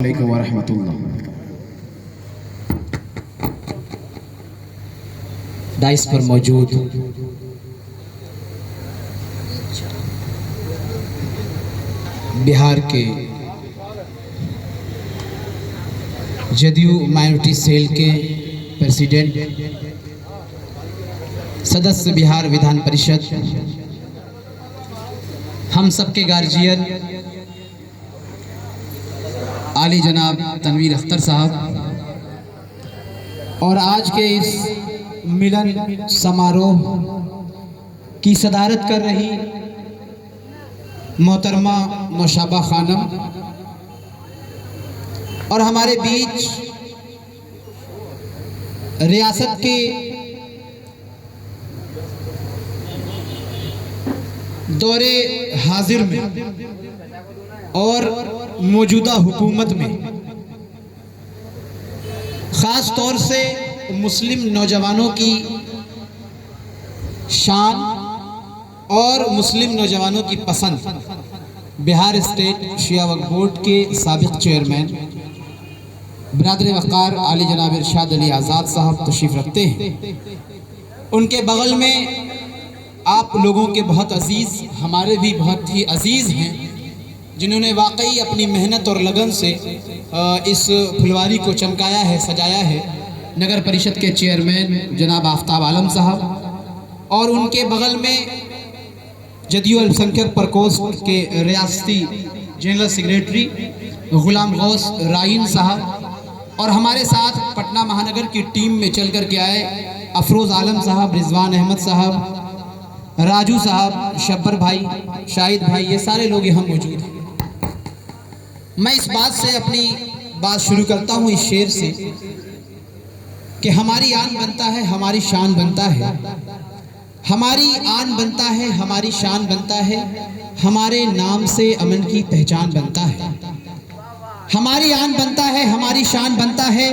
अलैकुम वरहमतुल्लाह। डाइस पर मौजूद बिहार के जदयू माइनॉरिटी सेल के प्रेसिडेंट, सदस्य बिहार विधान परिषद, हम सबके गार्जियन आली जनाब तनवीर अख्तर साहब, और आज के इस मिलन समारोह की सदारत कर रही मोहतरमा नौशाबा खानम, और हमारे बीच रियासत के दौरे हाजिर में और मौजूदा हुकूमत में ख़ास तौर से मुस्लिम नौजवानों की शान और मुस्लिम नौजवानों की पसंद बिहार स्टेट शिया वक्फ बोर्ड के साबिक़ चेयरमैन बिरादर वक़ार आली जनाब इरशाद अली आज़ाद साहब तशरीफ़ रखते हैं। उनके बगल में आप लोगों के बहुत अजीज़, हमारे भी बहुत ही अजीज़ हैं, जिन्होंने वाकई अपनी मेहनत और लगन से इस फुलवारी को चमकाया है, सजाया है। नगर परिषद के चेयरमैन जनाब आफ्ताब आलम साहब, और उनके बगल में जदयू अल्पसंख्यक प्रकोष्ठ के रियासती जनरल सेक्रेटरी गुलाम गौस राइन साहब, और हमारे साथ पटना महानगर की टीम में चल कर के आए अफरोज़ आलम साहब, रिजवान अहमद साहब, राजू साहब, शब्बर भाई, शाहिद भाई, ये सारे लोग यहाँ मौजूद हैं। मैं इस बात से अपनी बात शुरू करता हूँ, इस शेर से, कि हमारी आन बनता है, हमारी शान बनता है, हमारी आन बनता है, हमारी शान बनता है, हमारे नाम से अमन की पहचान बनता है। हमारी आन बनता है, हमारी शान बनता है,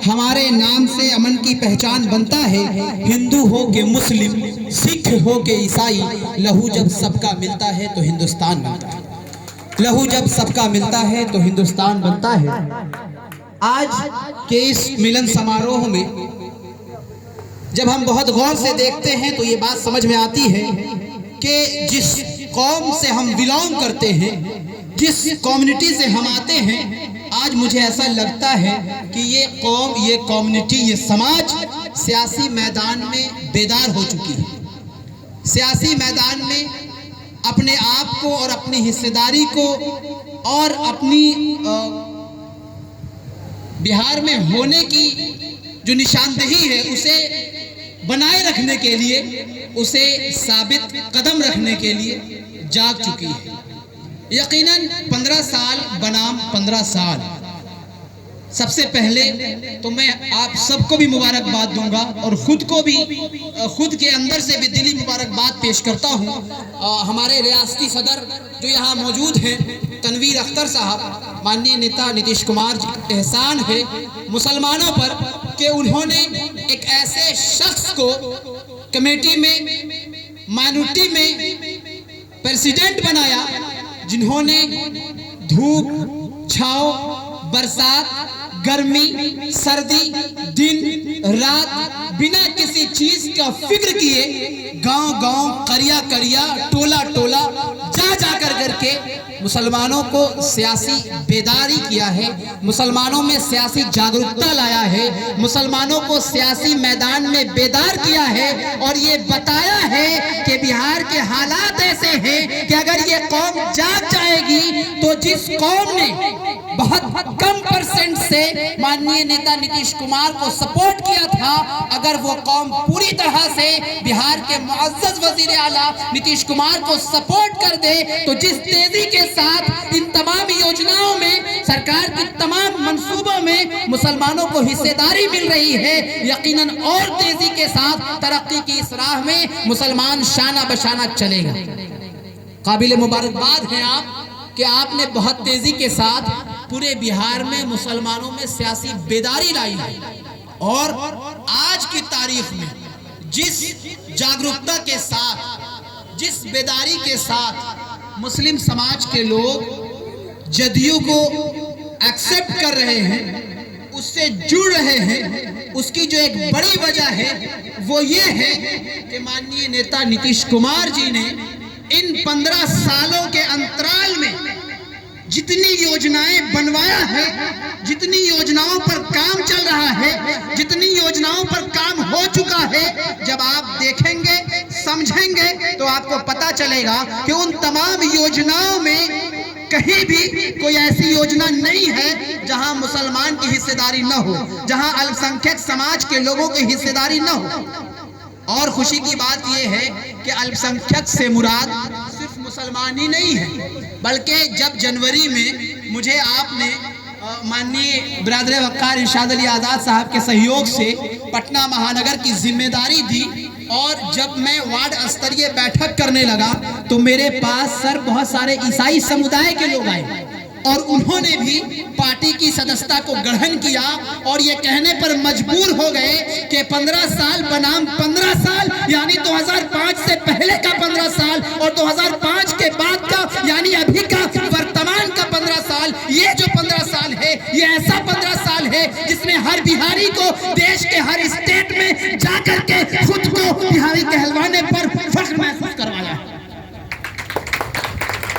हमारे नाम से अमन की पहचान बनता है। हिंदू हो के मुस्लिम, सिख हो के ईसाई, लहू जब सबका मिलता है तो हिंदुस्तान बनता है। लहू जब सबका मिलता है तो हिंदुस्तान बनता है। आज के इस मिलन समारोह में जब हम बहुत गौर से देखते हैं तो ये बात समझ में आती है कि जिस कौम से हम बिलोंग करते हैं, जिस कम्युनिटी से हम आते हैं, आज मुझे ऐसा लगता है कि ये कौम, ये कम्युनिटी, ये समाज सियासी मैदान में बेदार हो चुकी है। सियासी मैदान में अपने आप को और अपनी हिस्सेदारी को और अपनी बिहार में होने की जो निशानदेही है उसे बनाए रखने के लिए, उसे साबित कदम रखने के लिए जाग चुकी है। यकीनन 15 साल बनाम 15 साल। सबसे पहले तो मैं आप सबको भी मुबारकबाद दूंगा और खुद को भी, खुद के अंदर से भी दिली मुबारकबाद पेश करता हूं हमारे रियासती सदर जो यहाँ मौजूद हैं, तनवीर अख्तर साहब, माननीय नेता नीतीश कुमार जी का एहसान है मुसलमानों पर कि उन्होंने एक ऐसे शख्स को कमेटी में, माइनॉरिटी में प्रेसिडेंट बनाया, जिन्होंने धूप, छाँव, बरसात, गर्मी, सर्दी, दिन रात बिना किसी चीज का फिक्र किए गांव-गांव, करिया-करिया, टोला-टोला जा करके मुसलमानों को सियासी बेदारी किया है, मुसलमानों में सियासी जागरूकता लाया है, मुसलमानों को सियासी मैदान में बेदार किया है, और ये बताया है कि बिहार के हालात ऐसे हैं कि अगर ये कौम जाग जाएगी तो जिस कौम ने बहुत कम परसेंट से माननीय नेता नीतीश कुमार को सपोर्ट किया था, अगर वो कौम पूरी तरह से बिहार के मुअज़्ज़ज़ वज़ीर आला नीतीश कुमार को सपोर्ट कर दे, तो जिस तेजी के साथ इन तमाम योजनाओं में, सरकार की तमाम मंसूबों में मुसलमानों को हिस्सेदारी मिल रही है, यकीनन और तेजी के साथ तरक्की की इस राह में मुसलमान शाना बशाना चलेगा। काबिल मुबारकबाद हैं आप कि आपने बहुत तेजी के साथ पूरे बिहार में मुसलमानों में सियासी बेदारी लाई है, और आज की तारीख में जिस जागरूकता के साथ, जिस बेदारी के साथ मुस्लिम समाज के लोग जदयू को एक्सेप्ट कर रहे हैं, उससे जुड़ रहे हैं, उसकी जो एक बड़ी वजह है वो ये है कि माननीय नेता नीतीश कुमार जी ने इन 15 सालों के अंतराल में जितनी योजनाएं बनवाया है, जितनी योजनाओं पर काम चल रहा है, जितनी योजनाओं पर काम हो चुका है, जब आप देखेंगे, समझेंगे तो आपको पता चलेगा कि उन तमाम योजनाओं में कहीं भी कोई ऐसी योजना नहीं है जहां मुसलमान की हिस्सेदारी न हो, जहां अल्पसंख्यक समाज के लोगों की हिस्सेदारी न हो। और खुशी की बात यह है कि अल्पसंख्यक से मुराद सिर्फ मुसलमान ही नहीं है, बल्कि जब जनवरी में मुझे आपने माननीय बिरादर वक़ार इरशाद अली आज़ाद साहब के सहयोग से पटना महानगर की जिम्मेदारी दी और जब मैं वार्ड स्तरीय बैठक करने लगा तो मेरे पास सर बहुत सारे ईसाई समुदाय के लोग आए और उन्होंने भी पार्टी की सदस्यता को ग्रहण किया और ये कहने पर मजबूर हो गए कि 15 साल बनाम 15 साल यानी 2005 से पहले का 15 साल और 2005 के बाद का यानी अभी का वर्तमान का 15 साल, ये जो 15 साल है ये ऐसा 15 साल है जिसमें हर बिहारी को देश के हर स्टेट में जाकर के खुद को बिहारी कहलवाने पर फख्र महसूस करवाया।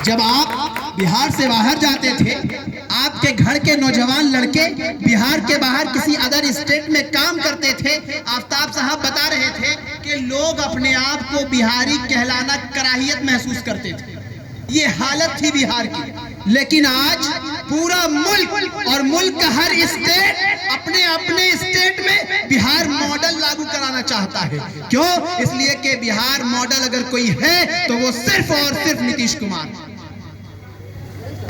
जब आप बिहार से बाहर जाते थे, आपके घर के नौजवान लड़के बिहार के बाहर किसी अदर स्टेट में काम करते थे, आफ्ताब साहब बता रहे थे कि लोग अपने आप को बिहारी कहलाना कराहियत महसूस करते थे। ये हालत थी बिहार की। लेकिन आज पूरा मुल्क और मुल्क का हर स्टेट अपने अपने स्टेट में बिहार मॉडल लागू कराना चाहता है। क्यों? इसलिए कि बिहार मॉडल अगर कोई है तो वो सिर्फ और सिर्फ नीतीश कुमार।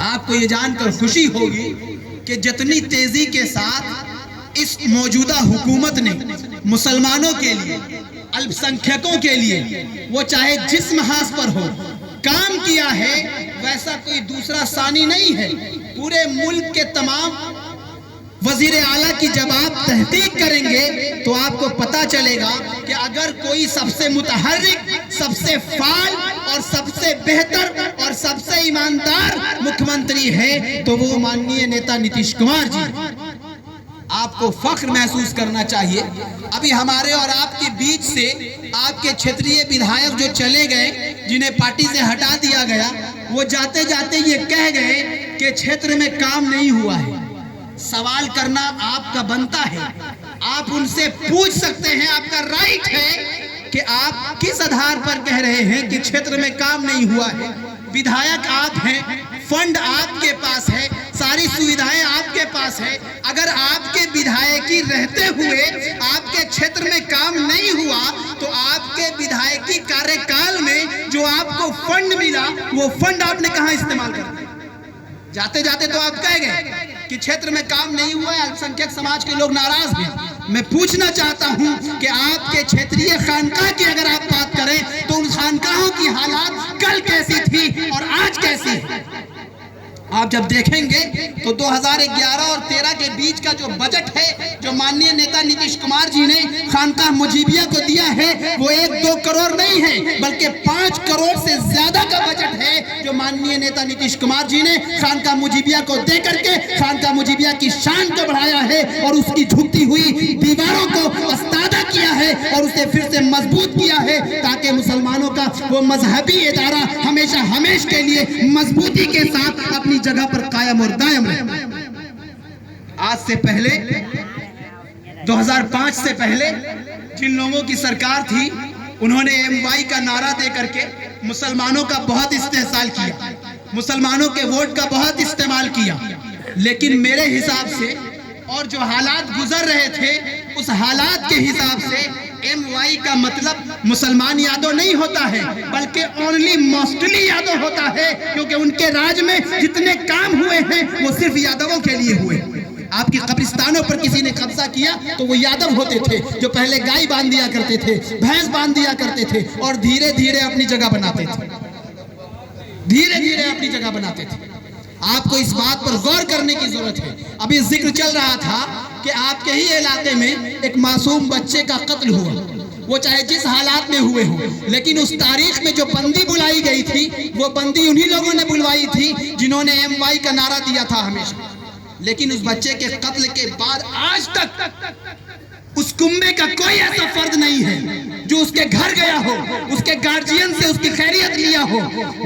आपको ये जानकर खुशी होगी कि जितनी तेजी के साथ इस मौजूदा हुकूमत ने मुसलमानों के लिए, अल्पसंख्यकों के लिए, वो चाहे जिस महाज पर हो, काम किया है, वैसा कोई दूसरा सानी नहीं है। पूरे मुल्क के तमाम वजीर आला की जब आप तहकीक करेंगे तो आपको पता चलेगा कि अगर कोई सबसे मुतहर्रिक, सबसे फाल और सबसे बेहतर और सबसे ईमानदार मुख्यमंत्री है तो वो माननीय नेता नीतीश कुमार जी। आपको फख्र महसूस करना चाहिए। अभी हमारे और आपके बीच से आपके क्षेत्रीय विधायक जो चले गए, जिन्हें पार्टी से हटा दिया गया, वो जाते जाते ये कह गए कि क्षेत्र में काम नहीं हुआ है। सवाल करना आपका बनता है, आप उनसे पूछ सकते हैं, आपका राइट है कि आप किस आधार पर कह रहे हैं कि क्षेत्र में काम नहीं हुआ है। विधायक आप हैं, फंड आपके पास है, सारी सुविधाएं आपके पास है। अगर आपके विधायकी रहते हुए आपके क्षेत्र में काम नहीं हुआ तो आपके विधायकी कार्यकाल में जो आपको फंड मिला वो फंड आपने कहां इस्तेमाल कर दिया? जाते जाते तो आप कह गए कि क्षेत्र में काम नहीं हुआ है, अल्पसंख्यक समाज के लोग नाराज हैं। मैं पूछना चाहता हूं कि आपके क्षेत्रीय खानकाह की अगर आप बात करें तो उन खानकाहों की हालात कल कैसी थी और आज कैसी है? आप जब देखेंगे तो 2011 और 13 के बीच का जो बजट है जो माननीय नेता नीतीश कुमार जी ने खानकाह मुजीबिया को दिया है वो 1-2 करोड़ नहीं है बल्कि 5 करोड़ से ज्यादा का बजट है जो माननीय नेता नीतीश कुमार जी ने खानकाह मुजीबिया को दे करके खानकाह मुजीबिया की शान को बढ़ाया है और उसकी झुकती हुई दीवारों को अस्तादा किया है और उसे फिर से मजबूत किया है ताकि मुसलमानों का वो मजहबी इदारा हमेशा हमेशा के लिए मजबूती के साथ अपनी जगह पर कायम और दायम रहे। आज से पहले 2005 से पहले जिन लोगों की सरकार थी उन्होंने MY का नारा दे करके मुसलमानों का बहुत इस्तेहसाल किया, मुसलमानों के वोट का बहुत इस्तेमाल किया। लेकिन मेरे हिसाब से और जो हालात गुजर रहे थे उस हालात के हिसाब से MY का मतलब मुसलमान यादव नहीं होता है बल्कि ओनली मोस्टली यादव होता है, क्योंकि उनके राज में जितने काम हुए हैं वो सिर्फ यादवों के लिए हुए। आपकी कब्रिस्तानों पर किसी ने कब्जा किया तो वो यादव होते थे जो पहले गाय बांध दिया करते थे, भैंस बांध दिया करते थे और धीरे धीरे अपनी जगह बनाते थे, धीरे धीरे अपनी जगह बनाते थे। आपको इस बात पर गौर करने की जरूरत है। अभी जिक्र चल रहा था कि आपके ही इलाके में एक मासूम बच्चे का कत्ल हुआ, वो चाहे जिस हालात में हुए हो, लेकिन उस तारीख में जो बंदी बुलाई गई थी वो बंदी उन्हीं लोगों ने बुलवाई थी जिन्होंने MY का नारा दिया था हमेशा। लेकिन उस बच्चे के कत्ल के बाद आज तक उस कुंबे का कोई ऐसा फर्द नहीं है जो उसके घर गया हो, उसके गार्जियन से उसकी खैरियत लिया हो।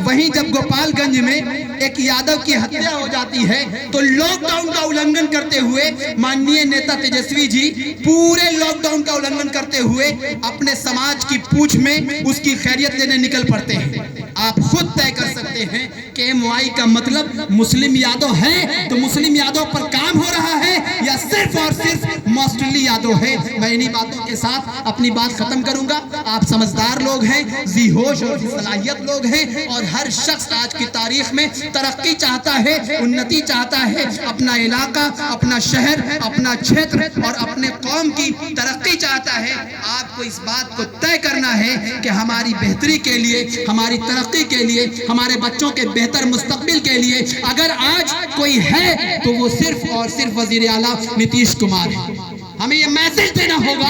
वहीं जब गोपालगंज में एक यादव की हत्या हो जाती है तो लॉकडाउन का उल्लंघन करते हुए माननीय नेता तेजस्वी जी पूरे लॉकडाउन का उल्लंघन करते हुए अपने समाज की पूछ में उसकी खैरियत लेने निकल पड़ते हैं। आप खुद तय कर सकते हैं कि एमवाई का मतलब मुस्लिम यादव है तो मुस्लिम यादव पर काम हो रहा है या सिर्फ और सिर्फ मॉस्टरली यादव है। मैं इन्हीं बातों के साथ अपनी बात खत्म करूंगा। आप समझदार लोग हैं, जी होश और सलाहियत लोग हैं और हर शख्स आज की तारीख में तरक्की चाहता है, उन्नति चाहता है, अपना इलाका, अपना शहर, अपना क्षेत्र और अपने कौम की तरक्की चाहता है। आपको इस बात को तय करना है कि हमारी बेहतरी के लिए, हमारी तरक्की के लिए, हमारे बच्चों के बेहतर मुस्तकबिल के लिए अगर आज कोई है तो वो सिर्फ और सिर्फ वजीर आला नीतीश कुमार है। हमें ये मैसेज देना होगा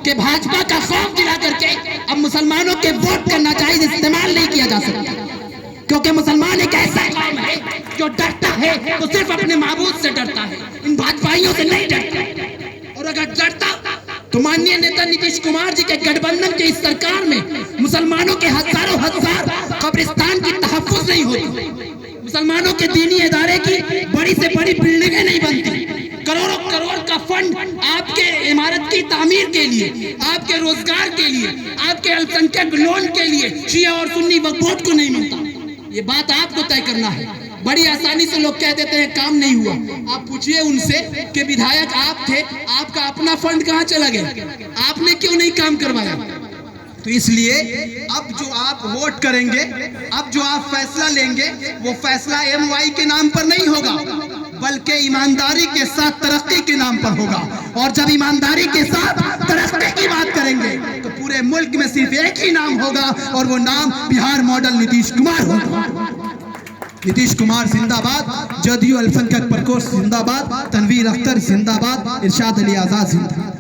कि भाजपा का खौफ दिला करके अब मुसलमानों के वोट का नाजायज इस्तेमाल नहीं किया जा सकता, क्योंकि मुसलमान एक ऐसा कौम है जो डरता है तो सिर्फ अपने माबूद से डरता है, इन भाजपाइयों से नहीं डरता। और अगर डरता तो माननीय नेता नीतीश कुमार जी के गठबंधन की इस सरकार में मुसलमानों के हजारों हजार कब्रिस्तान की तहफ्फुज़ नहीं होती, मुसलमानों के दीनी इदारे की बड़ी से बड़ी बिल्डिंगें नहीं बनती, करोड़ों करोड़ का फंड आपके इमारत की तामीर के लिए, आपके रोजगार के लिए, आपके अल्पसंख्यक लोन के लिए शिया और सुन्नी वक्फ बोर्ड को नहीं मिलता। ये बात आपको तय करना है। बड़ी आसानी से लोग कह देते हैं काम नहीं हुआ। आप पूछिए उनसे कि विधायक आप थे, आपका अपना फंड कहाँ चला गया, आपने क्यों नहीं काम करवाया। तो इसलिए अब जो आप वोट करेंगे, अब जो आप फैसला लेंगे, वो फैसला एमवाई के नाम पर नहीं होगा बल्कि ईमानदारी के साथ तरक्की के नाम पर होगा। और जब ईमानदारी के साथ तरक्की की बात करेंगे तो पूरे मुल्क में सिर्फ एक ही नाम होगा और वो नाम बिहार मॉडल नीतीश कुमार होगा। नीतीश कुमार जिंदाबाद, जदयू अल्पसंख्यक प्रकोष्ठ जिंदाबाद, तनवीर अख्तर जिंदाबाद, इरशाद अली आजाद जिंदाबाद।